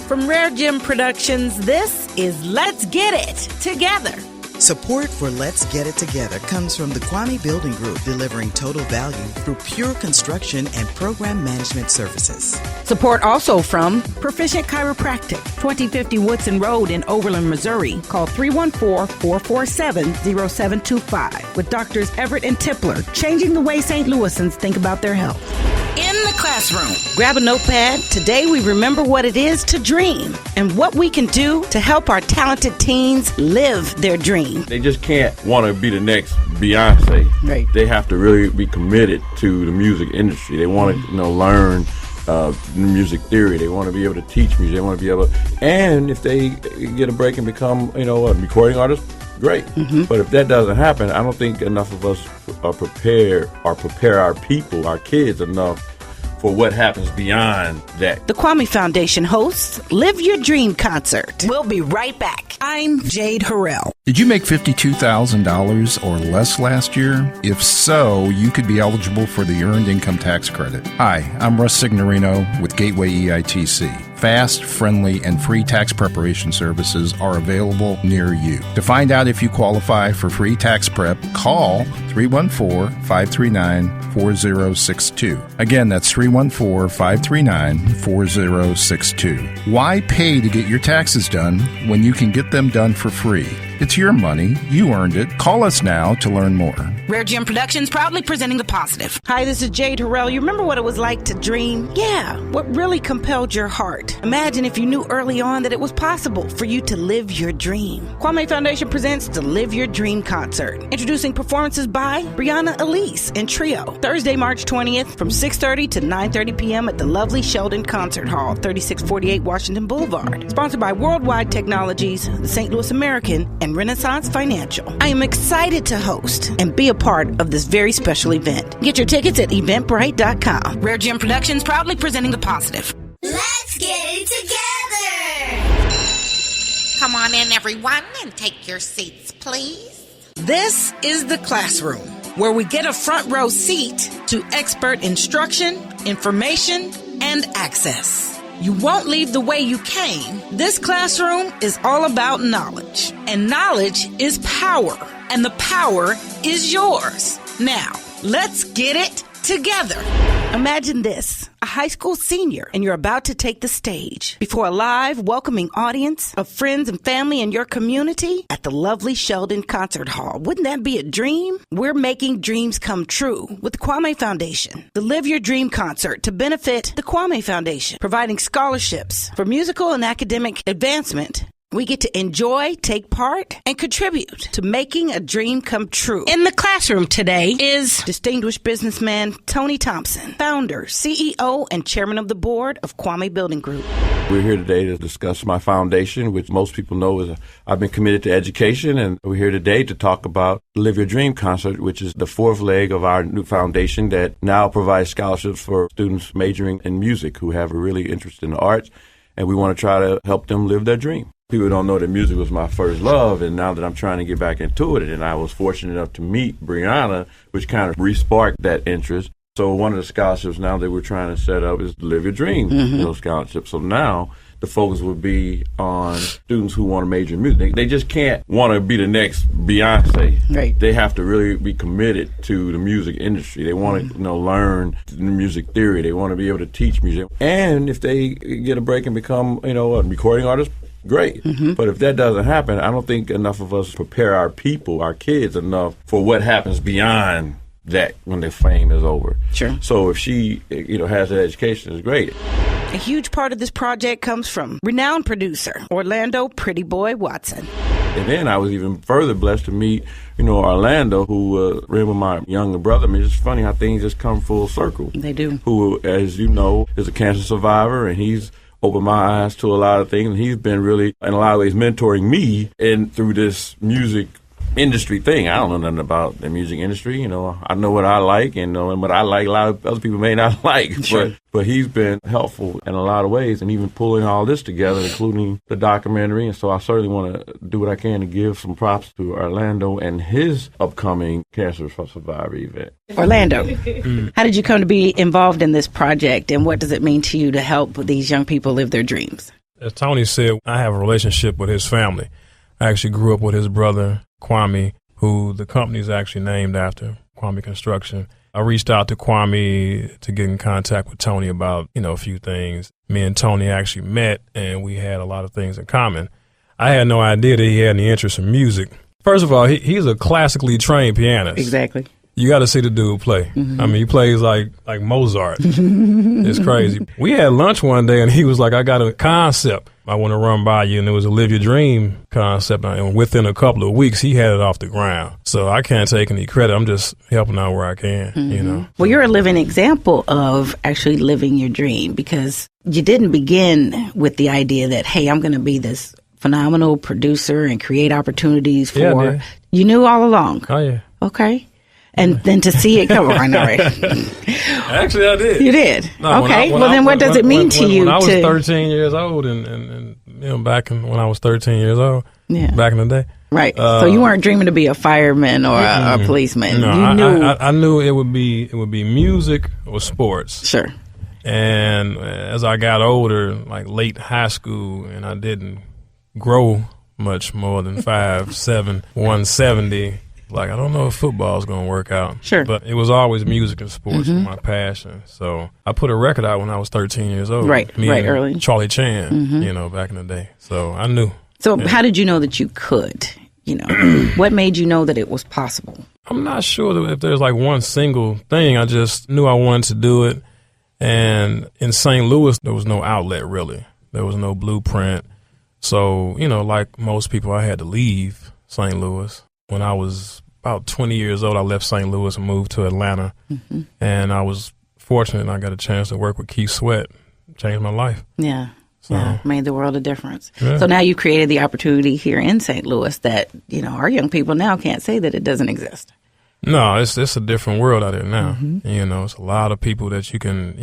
From RareGem Productions, this is Let's Get It Together. Support for Let's Get It Together comes from the Kwame Building Group, delivering total value through pure construction and program management services. Support also from Proficient Chiropractic, 2050 Woodson Road in Overland, Missouri. Call 314-447-0725 with Doctors Everett and Tipler, changing the way St. Louisans think about their health. In the classroom, grab a notepad. Today we remember what it is to dream and what we can do to help our talented teens live their dream. They just can't want to be the next Beyonce. Right. They have to really be committed to the music industry. They want to, learn music theory. They want to be able to teach music. They want to be able to, and if they get a break and become, a recording artist, great. But if that doesn't happen, I don't think enough of us are prepared or prepare our people, our kids enough for what happens beyond that. The Kwame Foundation hosts Live Your Dream Concert. We'll be right back. I'm Jade Harrell. Did you make $52,000 or less last year? If so, you could be eligible for the Earned Income Tax Credit. Hi, I'm Russ Signorino with Gateway EITC. Fast, friendly, and free tax preparation services are available near you. To find out if you qualify for free tax prep, call 314-539-4062. Again, that's 314-539-4062. Why pay to get your taxes done when you can get them done for free? It's your money. You earned it. Call us now to learn more. RareGem Productions proudly presenting The Positive. Hi, this is Jade Harrell. You remember what it was like to dream? Yeah, what really compelled your heart? Imagine if you knew early on that it was possible for you to live your dream. Kwame Foundation presents the Live Your Dream Concert. Introducing performances by Brianna Elise and Trio. Thursday, March 20th from 6:30 to 9:30 p.m. at the lovely Sheldon Concert Hall, 3648 Washington Boulevard. Sponsored by Worldwide Technologies, the St. Louis American, and Renaissance Financial. I am excited to host and be a part of this very special event. Get your tickets at eventbrite.com. RareGem Productions proudly presenting The Positive. Let's get it together! Come on in, everyone, and take your seats, please. This is the classroom, where we get a front row seat to expert instruction, information, and access. You won't leave the way you came. This classroom is all about knowledge, and knowledge is power, and the power is yours. Now, let's get it together. Imagine this, a high school senior, and you're about to take the stage before a live, welcoming audience of friends and family in your community at the lovely Sheldon Concert Hall. Wouldn't that be a dream? We're making dreams come true with the Kwame Foundation. The Live Your Dream Concert to benefit the Kwame Foundation, providing scholarships for musical and academic advancement. We get to enjoy, take part, and contribute to making a dream come true. In the classroom today is distinguished businessman Tony Thompson, founder, CEO, and chairman of the board of Kwame Building Group. We're here today to discuss my foundation, which most people know is I've been committed to education, and we're here today to talk about Live Your Dream Concert, which is the fourth leg of our new foundation that now provides scholarships for students majoring in music who have a really interest in the arts, and we want to try to help them live their dream. People don't know that music was my first love, and now that I'm trying to get back into it, and I was fortunate enough to meet Brianna, which kind of re-sparked that interest. So one of the scholarships now that we're trying to set up is Live Your Dream, scholarships. So now the focus would be on students who want to major in music. They just can't want to be the next Beyonce. Right. They have to really be committed to the music industry. They want to learn music theory. They want to be able to teach music. And if they get a break and become, a recording artist, great. But if that doesn't happen, I don't think enough of us prepare our people, our kids, enough for what happens beyond that when their fame is over. Sure. So if she, has that education, it's great. A huge part of this project comes from renowned producer Orlando PrettyBoy Watson. And then I was even further blessed to meet, Orlando, who ran with my younger brother. I mean, it's funny how things just come full circle. They do. Who, as you know, is a cancer survivor, and he's opened my eyes to a lot of things, and he's been really, in a lot of ways, mentoring me through this music industry thing. I don't know nothing about the music industry. I know what I like, and what I like a lot of other people may not like. Sure. But he's been helpful in a lot of ways, and even pulling all this together, including the documentary. And so I certainly want to do what I can to give some props to Orlando and his upcoming Cancer Survivor event. Orlando, how did you come to be involved in this project, and what does it mean to you to help these young people live their dreams? As Tony said, I have a relationship with his family. I actually grew up with his brother, Kwame, who the company is actually named after, Kwame Construction. I reached out to Kwame to get in contact with Tony about, a few things. Me and Tony actually met, and we had a lot of things in common. I had no idea that he had any interest in music. First of all, he's a classically trained pianist. Exactly. You got to see the dude play. Mm-hmm. I mean, he plays like Mozart. It's crazy. We had lunch one day, and he was like, I got a concept I want to run by you, and it was a Live Your Dream concept. And within a couple of weeks, he had it off the ground. So I can't take any credit. I'm just helping out where I can, Well, you're a living example of actually living your dream, because you didn't begin with the idea that, hey, I'm going to be this phenomenal producer and create opportunities for... Yeah, you knew all along. Oh, yeah. Okay. And then to see it come on, all right. Actually, I did. You did? No, okay. Then what does it mean to you? When I was 13 years old, and back when I was 13 years old, back in the day. Right. So you weren't dreaming to be a fireman or a policeman. No, you knew. I knew it would be music or sports. Sure. And as I got older, like late high school, and I didn't grow much more than 5'7", 170. Like, I don't know if football's going to work out. Sure. But it was always music and sports was my passion. So I put a record out when I was 13 years old. Right, early. Charlie Chan, back in the day. So I knew. So how did you know that you could? What made you know that it was possible? I'm not sure that if there's like one single thing. I just knew I wanted to do it. And in St. Louis, there was no outlet, really. There was no blueprint. So, like most people, I had to leave St. Louis. When I was about 20 years old, I left St. Louis and moved to Atlanta. Mm-hmm. And I was fortunate, and I got a chance to work with Keith Sweat. Changed my life. Yeah. So, yeah, made the world a difference. Yeah. So now you created the opportunity here in St. Louis that, our young people now can't say that it doesn't exist. No, it's a different world out there now. Mm-hmm. It's a lot of people that you can,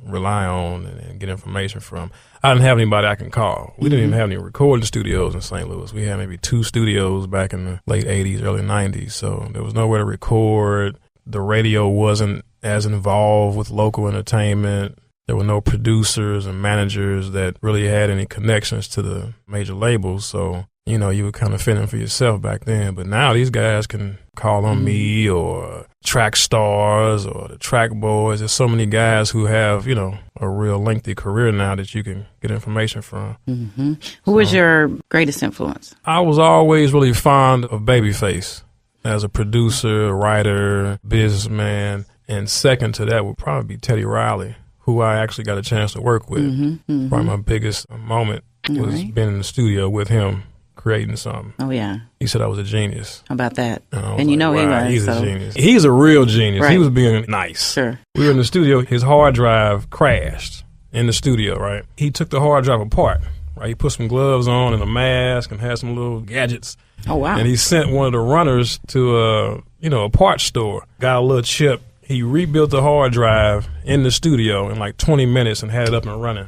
rely on and get information from. I didn't have anybody I can call. We didn't even have any recording studios in St. Louis. We had maybe 2 studios back in the late 80s, early 90s. So there was nowhere to record. The radio wasn't as involved with local entertainment. There were no producers and managers that really had any connections to the major labels. So, you were kind of fending for yourself back then. But now these guys can call on me or Track Stars or the Track Boys. There's so many guys who have, a real lengthy career now that you can get information from. Mm-hmm. Who was your greatest influence? I was always really fond of Babyface as a producer, writer, businessman. And second to that would probably be Teddy Riley, who I actually got a chance to work with. Probably my biggest moment was being in the studio with him, creating something. Oh, yeah. He said I was a genius. How about that? And he was. He's a genius. He's a real genius. Right. He was being nice. Sure. We were in the studio. His hard drive crashed in the studio, right? He took the hard drive apart, right? He put some gloves on and a mask and had some little gadgets. Oh, wow. And he sent one of the runners to a parts store, got a little chip. He rebuilt the hard drive in the studio in like 20 minutes and had it up and running.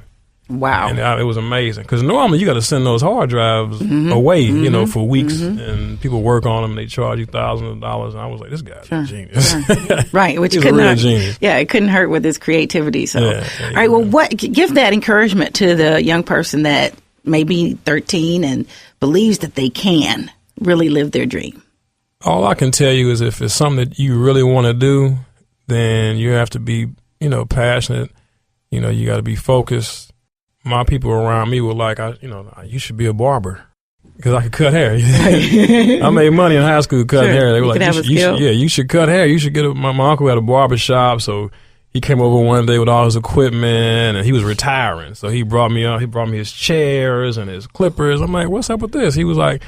Wow. And it was amazing. Because normally you got to send those hard drives away, for weeks. And people work on them and they charge you thousands of dollars. And I was like, this guy's a genius. Right. Which He's couldn't a real hurt. genius. Yeah, it couldn't hurt with his creativity. So, Yeah, all right. Well, give that encouragement to the young person that may be 13 and believes that they can really live their dream. All I can tell you is if it's something that you really want to do, then you have to be, passionate. You got to be focused. My people around me were like, you should be a barber because I could cut hair. I made money in high school cutting hair. They were like, you should cut hair. You should get my uncle had a barber shop, so he came over one day with all his equipment, and he was retiring. So he brought me out. He brought me his chairs and his clippers. I'm like, what's up with this? He was like,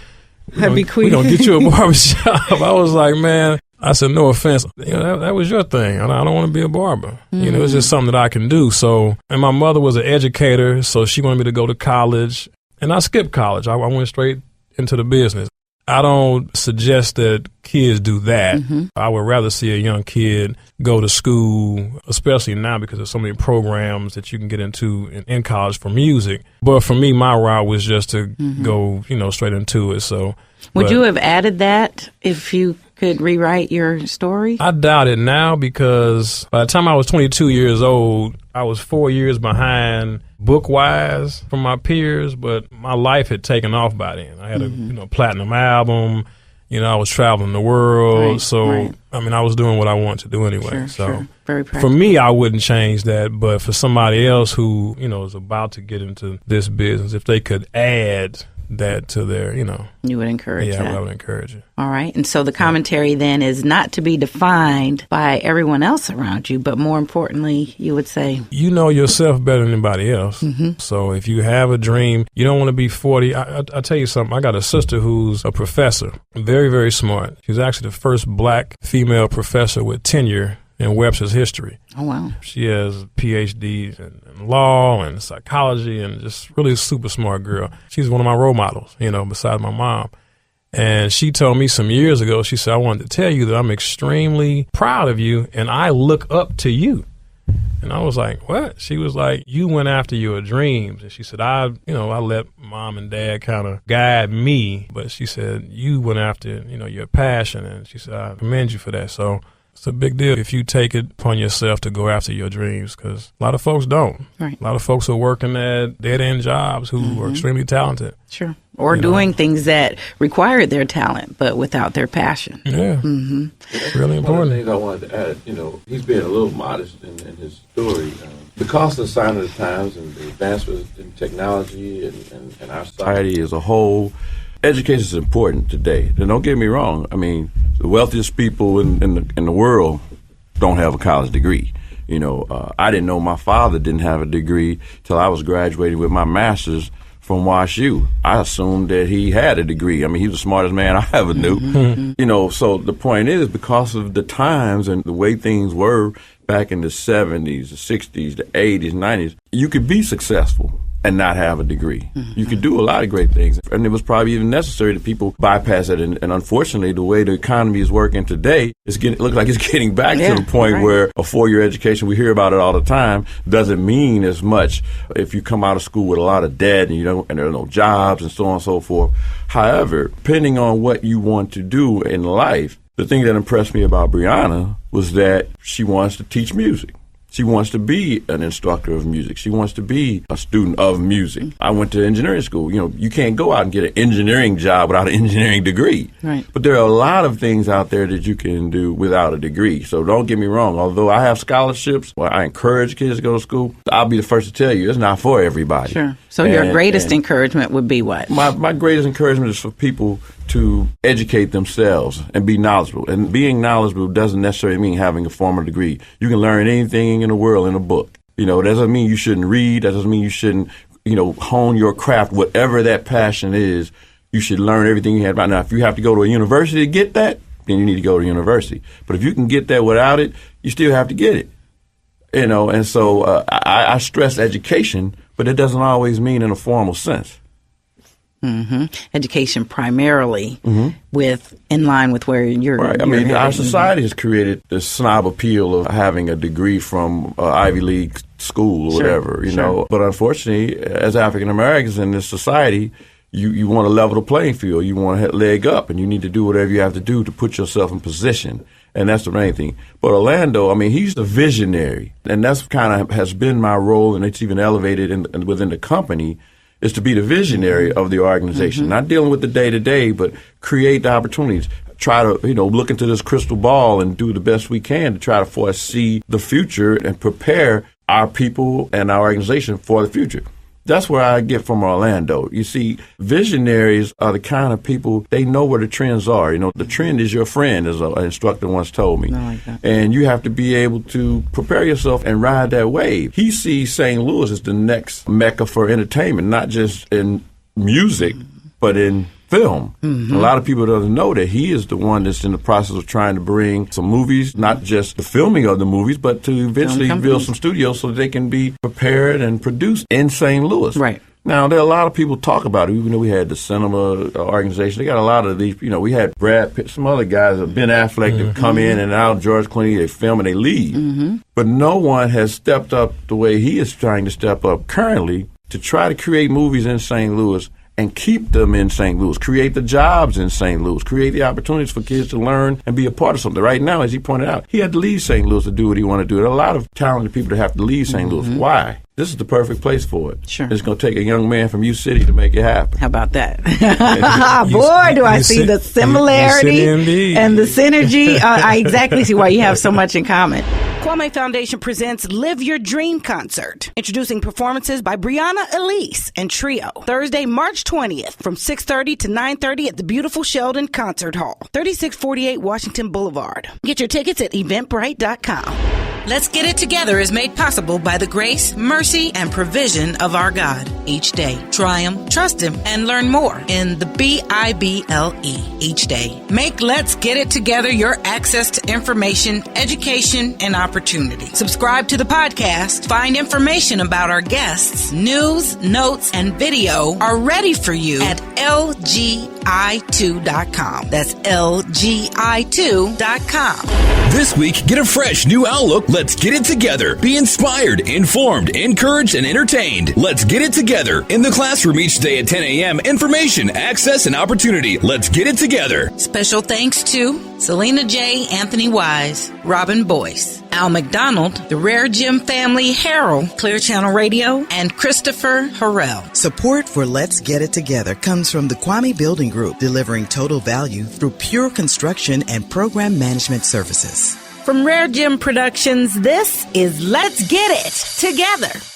we're going to get you a barber shop. I was like, man. I said, no offense, that was your thing. I don't want to be a barber. It's just something that I can do. So, and my mother was an educator, so she wanted me to go to college. And I skipped college. I went straight into the business. I don't suggest that kids do that. I would rather see a young kid go to school, especially now because there's so many programs that you can get into in college for music. But for me, my route was just to go, straight into it. So, would you have added that if you could rewrite your story? I doubt it now, because by the time I was 22 years old, I was 4 years behind book-wise from my peers, but my life had taken off by then. I had a platinum album. I was traveling the world. I mean, I was doing what I wanted to do anyway. Sure. Very practical. For me, I wouldn't change that. But for somebody else who, is about to get into this business, if they could add that to their, You would encourage that. Yeah, I would encourage it. All right. And so the commentary then is not to be defined by everyone else around you, but more importantly, you would say, you know yourself better than anybody else. Mm-hmm. So if you have a dream, you don't want to be 40. I'll tell you something. I got a sister who's a professor, very, very smart. She's actually the first black female professor with tenure in Webster's history. Oh, wow. She has PhDs in law and psychology, and just really a super smart girl. She's one of my role models, besides my mom. And she told me some years ago, she said, I wanted to tell you that I'm extremely proud of you, and I look up to you. And I was like, what? She was like, you went after your dreams. And she said, I let mom and dad kind of guide me. But she said, you went after, your passion. And she said, I commend you for that. So it's a big deal if you take it upon yourself to go after your dreams, because a lot of folks don't. Right. A lot of folks are working at dead-end jobs who are extremely talented. Sure. Or doing things that require their talent, but without their passion. Yeah. Mm-hmm. Really important. One of the things I wanted to add, he's being a little modest in his story. Because of the sign of the times and the advancements in technology and our society as a whole, education is important today. And don't get me wrong. I mean, the wealthiest people in the world don't have a college degree. I didn't know my father didn't have a degree till I was graduating with my master's from WashU. I assumed that he had a degree. I mean, he was the smartest man I ever knew. Mm-hmm. So the point is, because of the times and the way things were back in the 70s, the 60s, the 80s, 90s, you could be successful and not have a degree. Mm-hmm. You could do a lot of great things. And it was probably even necessary that people bypass it. And unfortunately, the way the economy is working today, it looks like it's getting back to the point where a 4-year education, we hear about it all the time, doesn't mean as much if you come out of school with a lot of debt and there are no jobs and so on and so forth. However, depending on what you want to do in life, the thing that impressed me about Brianna was that she wants to teach music. She wants to be an instructor of music. She wants to be a student of music. I went to engineering school. You can't go out and get an engineering job without an engineering degree. Right. But there are a lot of things out there that you can do without a degree. So don't get me wrong. Although I have scholarships, I encourage kids to go to school, I'll be the first to tell you it's not for everybody. Sure. So your greatest encouragement would be what? My greatest encouragement is for people to educate themselves and be knowledgeable. And being knowledgeable doesn't necessarily mean having a formal degree. You can learn anything in the world in a book. That doesn't mean you shouldn't read. That doesn't mean you shouldn't, hone your craft. Whatever that passion is, you should learn everything you have about. Now, if you have to go to a university to get that, then you need to go to university. But if you can get that without it, you still have to get it. And so I stress education, but it doesn't always mean in a formal sense. Mm-hmm. Education primarily in line with where you're right. I mean, our society has created this snob appeal of having a degree from Ivy League school or whatever, you know. But unfortunately, as African Americans in this society, you want to level the playing field. You want to leg up, and you need to do whatever you have to do to put yourself in position. And that's the main thing. But Orlando, I mean, he's the visionary, and that's kind of has been my role, and it's even elevated within the company, is to be the visionary of the organization, not dealing with the day-to-day, but create the opportunities. Try to, look into this crystal ball and do the best we can to try to foresee the future and prepare our people and our organization for the future. That's where I get from Orlando. You see, visionaries are the kind of people, they know where the trends are. The trend is your friend, as an instructor once told me. I like that. And you have to be able to prepare yourself and ride that wave. He sees St. Louis as the next mecca for entertainment, not just in music, but in film. A lot of people don't know that he is the one that's in the process of trying to bring some movies, not just the filming of the movies, but to eventually build some studios so that they can be prepared and produced in St. Louis. Right. Now, there are a lot of people talk about it. Even though we had the cinema organization, they got a lot of these, we had Brad Pitt, some other guys, Ben Affleck, that come in and out, George Clooney, they film and they leave. But no one has stepped up the way he is trying to step up currently to try to create movies in St. Louis and keep them in St. Louis, create the jobs in St. Louis, create the opportunities for kids to learn and be a part of something. Right now, as he pointed out, he had to leave St. Louis to do what he wanted to do. There are a lot of talented people that have to leave St. Louis. Why? This is the perfect place for it. Sure. It's going to take a young man from U City to make it happen. How about that? Boy, do I see the similarity and the synergy. I exactly see why you have so much in common. Kwame Foundation presents Live Your Dream Concert, introducing performances by Brianna Elise and Trio, Thursday, March 20th from 6:30 to 9:30 at the beautiful Sheldon Concert Hall, 3648 Washington Boulevard. Get your tickets at eventbrite.com. Let's Get It Together is made possible by the grace, mercy, and provision of our God each day. Try Him, trust Him, and learn more in the Bible each day. Make Let's Get It Together your access to information, education, and opportunity. Subscribe to the podcast. Find information about our guests, news, notes, and video are ready for you at lgi2.com. That's lgi2.com. This week, get a fresh new outlook. Let's get it together. Be inspired, informed, encouraged, and entertained. Let's get it together. In the classroom each day at 10 a.m. Information, access, and opportunity. Let's get it together. Special thanks to Selena J., Anthony Wise, Robin Boyce, Al McDonald, the RareGem family, Harold, Clear Channel Radio, and Christopher Harrell. Support for Let's Get It Together comes from the Kwame Building Group, delivering total value through pure construction and program management services. From RareGem Productions, this is Let's Get It Together.